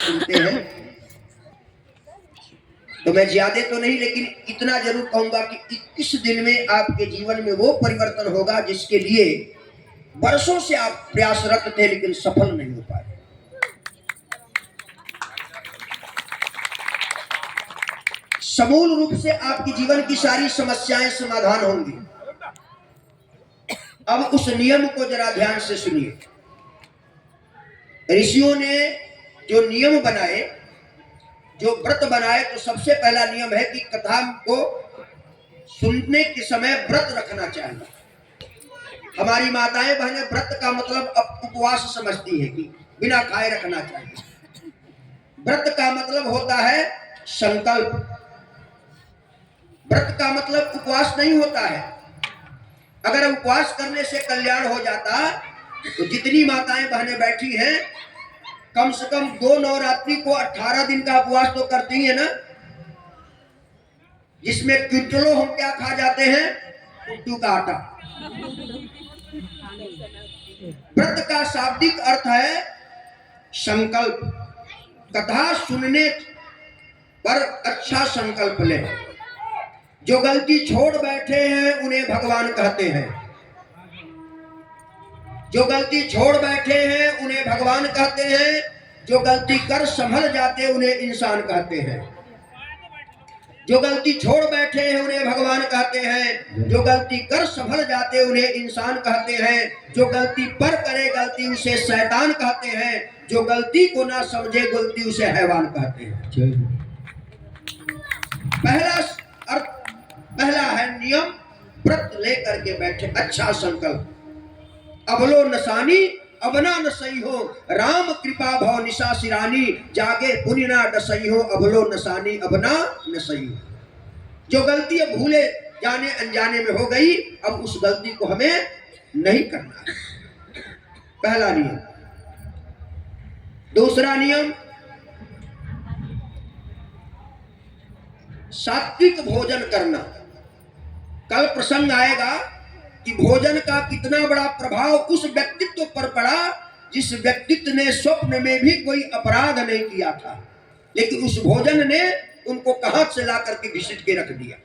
सुनते हैं, तो मैं ज्यादा तो नहीं लेकिन इतना जरूर कहूंगा कि 21 दिन में आपके जीवन में वो परिवर्तन होगा जिसके लिए वर्षों से आप प्रयासरत थे लेकिन सफल नहीं हो पाए। समूल रूप से आपके जीवन की सारी समस्याएं समाधान होंगी। अब उस नियम को जरा ध्यान से सुनिए। ऋषियों ने जो नियम बनाए, जो व्रत बनाए, तो सबसे पहला नियम है कि कथा को सुनने के समय व्रत रखना चाहिए। हमारी माताएं बहनें व्रत का मतलब उपवास समझती है कि बिना खाए रखना चाहिए। व्रत का मतलब होता है संकल्प। व्रत का मतलब उपवास नहीं होता है। अगर उपवास करने से कल्याण हो जाता तो जितनी माताएं बहनें बैठी हैं कम से कम 2 नवरात्रि को 18 दिन का उपवास तो करती है ना, जिसमें क्विंटलों हम क्या खा जाते हैं, कुट्टू का आटा। व्रत का शाब्दिक अर्थ है संकल्प। कथा सुनने पर अच्छा संकल्प ले। जो गलती छोड़ बैठे हैं उन्हें भगवान कहते हैं। जो गलती छोड़ बैठे हैं उन्हें भगवान कहते हैं। जो गलती कर संभल जाते उन्हें इंसान कहते हैं। जो गलती छोड़ बैठे हैं उन्हें भगवान कहते हैं। जो गलती कर संभल जाते उन्हें इंसान कहते हैं। जो गलती पर करे गलती उसे शैतान कहते हैं। जो गलती को ना समझे गलती उसे हैवान कहते हैं। पहला है नियम, व्रत लेकर के बैठे, अच्छा संकल्प। अबलो नसानी अबना न सही हो, राम कृपा भव निशा सिरानी, जागे पुण्य ना डसई हो, अबलो नसानी अबना न सही हो। जो गलती अब भूले जाने अनजाने में हो गई, अब उस गलती को हमें नहीं करना है। पहला नियम। दूसरा नियम, सात्विक भोजन करना। कल प्रसंग आएगा कि भोजन का कितना बड़ा प्रभाव उस व्यक्तित्व पर पड़ा जिस व्यक्तित्व ने स्वप्न में भी कोई अपराध नहीं किया था, लेकिन उस भोजन ने उनको कहां से ला करके घसीट के रख दिया।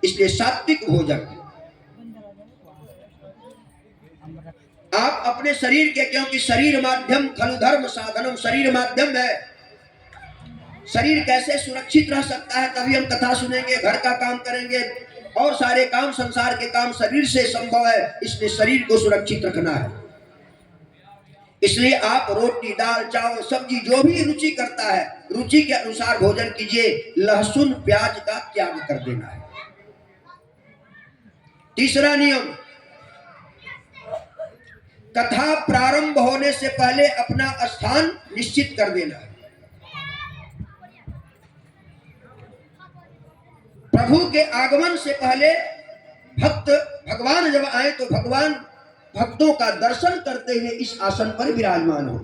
इसलिए सात्विक भोजन। आप अपने शरीर के, क्योंकि शरीर माध्यम खलु धर्म साधनम, शरीर माध्यम है। शरीर कैसे सुरक्षित रह सकता है, तभी हम कथा सुनेंगे, घर का काम करेंगे और सारे काम, संसार के काम शरीर से संभव है। इसलिए शरीर को सुरक्षित रखना है। इसलिए आप रोटी, दाल, चावल, सब्जी जो भी रुचि करता है, रुचि के अनुसार भोजन कीजिए। लहसुन प्याज का त्याग कर देना है। तीसरा नियम, कथा प्रारंभ होने से पहले अपना स्थान निश्चित कर देना है। प्रभु के आगमन से पहले भक्त भगवान जब आए तो भगवान भक्तों का दर्शन करते हुए इस आसन पर विराजमान हो।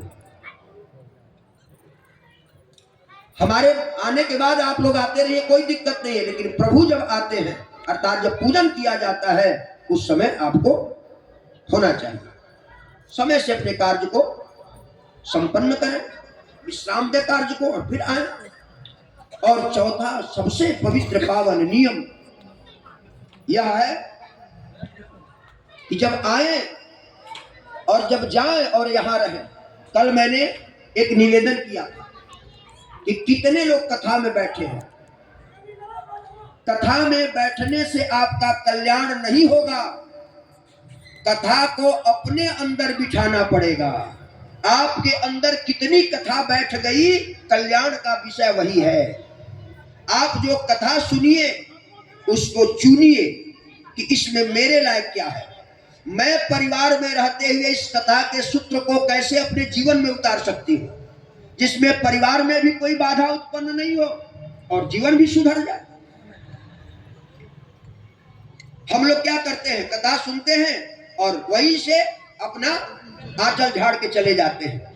हमारे आने के बाद आप लोग आते रहिए, कोई दिक्कत नहीं है, लेकिन प्रभु जब आते हैं अर्थात जब पूजन किया जाता है उस समय आपको होना चाहिए। समय से अपने कार्य को संपन्न करें, विश्राम दे कार्य को और फिर आए। और चौथा सबसे पवित्र पावन नियम यह है कि जब आए और जब जाए और यहां रहे। कल मैंने एक निवेदन किया था कि कितने लोग कथा में बैठे हैं। कथा में बैठने से आपका कल्याण नहीं होगा, कथा को अपने अंदर बिठाना पड़ेगा। आपके अंदर कितनी कथा बैठ गई, कल्याण का विषय वही है। आप जो कथा सुनिए उसको चुनिए कि इसमें मेरे लायक क्या है। मैं परिवार में रहते हुए इस कथा के सूत्र को कैसे अपने जीवन में उतार सकती हूँ, जिसमें परिवार में भी कोई बाधा उत्पन्न नहीं हो और जीवन भी सुधर जाए। हम लोग क्या करते हैं, कथा सुनते हैं और वहीं से अपना आंचल झाड़ के चले जाते हैं।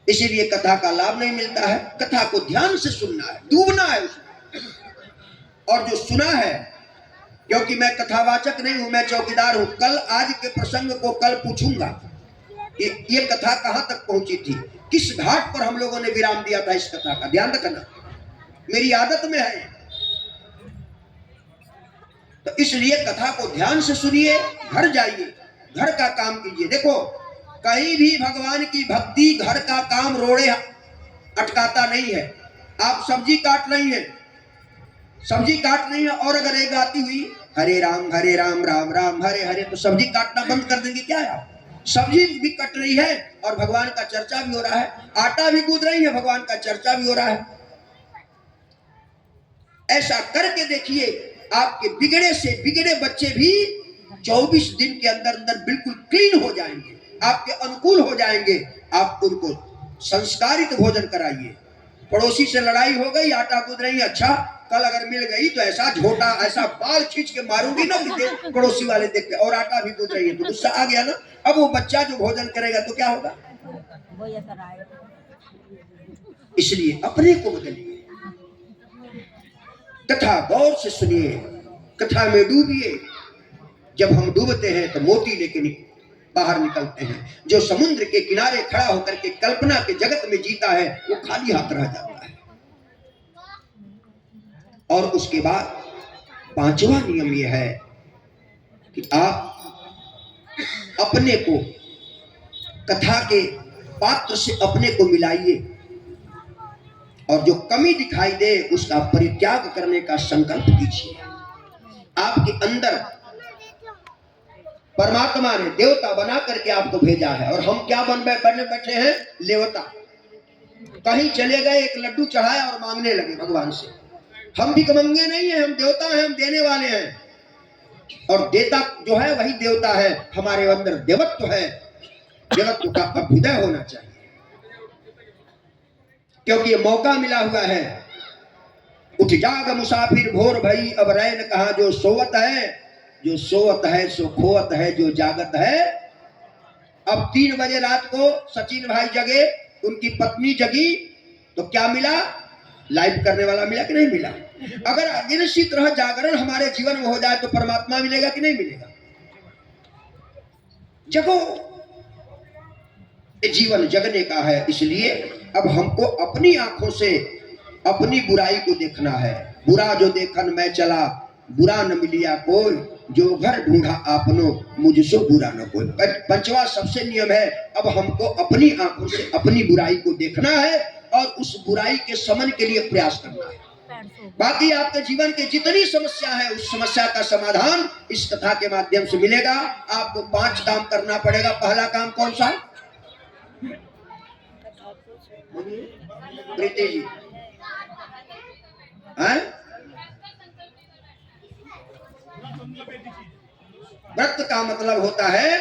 इसीलिए कथा का लाभ नहीं मिलता है। कथा को ध्यान से सुनना है, डूबना है उसमें। और जो सुना है, क्योंकि मैं कथावाचक नहीं हूं, मैं चौकीदार हूं। कल आज के प्रसंग को कल पूछूंगा ये कथा कहां तक पहुंची थी, किस घाट पर हम लोगों ने विराम दिया था इस कथा का, ध्यान रखना, मेरी आदत में है। तो इसलिए कथा को ध्यान से सुनिए, घर जाइए, घर का काम कीजिए। देखो कहीं भी भगवान की भक्ति घर का काम रोड़े अटकाता नहीं है। आप सब्जी काट रही हैं, सब्जी काट रही है, और अगर एक गाती हुई हरे राम राम राम हरे हरे, तो सब्जी काटना बंद कर देंगे क्या आप? सब्जी भी कट रही है और भगवान का चर्चा भी हो रहा है, आटा भी गूंद रही है, भगवान का चर्चा भी हो रहा है। ऐसा करके देखिए, आपके बिगड़े से बिगड़े बच्चे भी 24 दिन के अंदर अंदर बिल्कुल क्लीन हो जाएंगे, आपके अनुकूल हो जाएंगे। आप उनको संस्कारित भोजन कराइए। पड़ोसी से लड़ाई हो गई, आटा गूंद रही है, अच्छा कल अगर मिल गई तो ऐसा झोटा, ऐसा बाल खींच के मारूंगी ना कि पड़ोसी वाले देख के, और आटा भी गूंद रही है तो गुस्सा आ गया ना। अब वो बच्चा जो भोजन करेगा तो क्या होगा? इसलिए अपने को बदलिए, कथा गौर से सुनिए, कथा में डूबिए। जब हम डूबते हैं तो मोती लेके बाहर निकलते हैं। जो समुद्र के किनारे खड़ा होकर के कल्पना के जगत में जीता है वो खाली हाथ रह जाता है। और उसके बाद 5वां नियम यह है कि आप अपने को कथा के पात्र से अपने को मिलाइए, और जो कमी दिखाई दे उसका परित्याग करने का संकल्प कीजिए। आपके अंदर परमात्मा ने देवता बना करके आपको भेजा है, और हम क्या बनने बैठे हैं? लेवता। कहीं चले गए, एक लड्डू चढ़ाया और मांगने लगे भगवान से। हम भी भिखमंगे नहीं है, हम देवता हैं, हम देने वाले हैं, और देता जो है वही देवता है। हमारे अंदर देवत्व है, देवत्व का अभ्युदय होना चाहिए, क्योंकि ये मौका मिला हुआ है। उठ जाग मुसाफिर भोर भई, अब रैन कहा जो सोवत है, जो सोवत है सो खोवत है, जो जागत है। अब 3 बजे रात को सचिन भाई जगे, उनकी पत्नी जगी, तो क्या मिला? लाइव करने वाला मिला कि नहीं मिला? अगर इसी तरह जागरण हमारे जीवन में हो जाए तो परमात्मा मिलेगा कि नहीं मिलेगा? जगो, जीवन जगने का है। इसलिए अब हमको अपनी आंखों से अपनी बुराई को देखना है। बुरा जो देखन मैं चला, बुरा न मिलिया कोई, जो घर ढूंढा आपनो, मुझसो बुरा न कोई। 5वां सबसे नियम है, अब हमको अपनी आंखों से अपनी बुराई को देखना है और उस बुराई के शमन के लिए प्रयास करना है। बाकी आपके जीवन की जितनी समस्या है उस समस्या का समाधान इस कथा के माध्यम से मिलेगा। आपको 5 काम करना पड़ेगा। पहला काम कौन सा? प्रीति जी, व्रत का मतलब होता है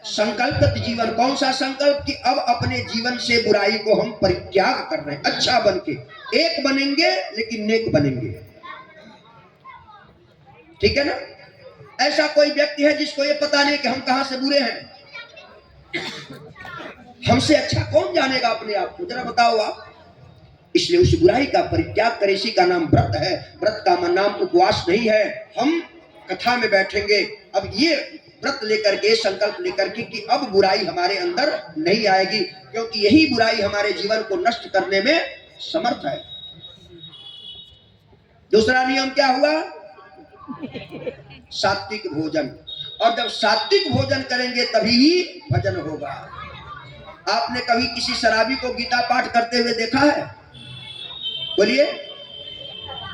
संकल्पित जीवन। कौन सा संकल्प? कि अब अपने जीवन से बुराई को हम परित्याग कर रहे हैं, अच्छा बन के। एक बनेंगे लेकिन नेक बनेंगे, ठीक है ना? ऐसा कोई व्यक्ति है जिसको ये पता नहीं कि हम कहां से बुरे हैं? हमसे अच्छा कौन जानेगा अपने आप को? जरा बताओ आप। इसलिए उस बुराई का परित्याग करें, इसी का नाम व्रत है। व्रत का नाम उपवास नहीं है। हम कथा में बैठेंगे, अब ये व्रत लेकर के, संकल्प लेकर के कि अब बुराई हमारे अंदर नहीं आएगी, क्योंकि यही बुराई हमारे जीवन को नष्ट करने में समर्थ है। दूसरा नियम क्या हुआ? सात्विक भोजन। और जब सात्विक भोजन करेंगे तभी ही भजन होगा। आपने कभी किसी शराबी को गीता पाठ करते हुए देखा है? बोलिए।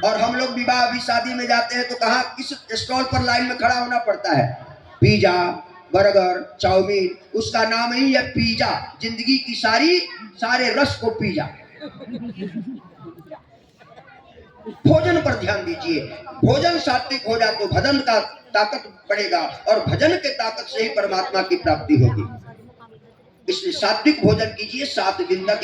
और हम लोग विवाह भी शादी में जाते हैं तो कहाँ, किस स्टॉल पर लाइन में खड़ा होना पड़ता है? पिज्जा, बर्गर, चाउमीन, उसका नाम ही है पिज्जा। जिंदगी की सारे रस को पिज्जा। भोजन पर ध्यान दीजिए। भोजन सात्विक हो जाए तो भजन का ताकत बढ़ेगा, और भजन के ताकत से ही परमात्मा की प्राप्ति होगी। इसलिए सात्विक भोजन कीजिए। 7 दिन तक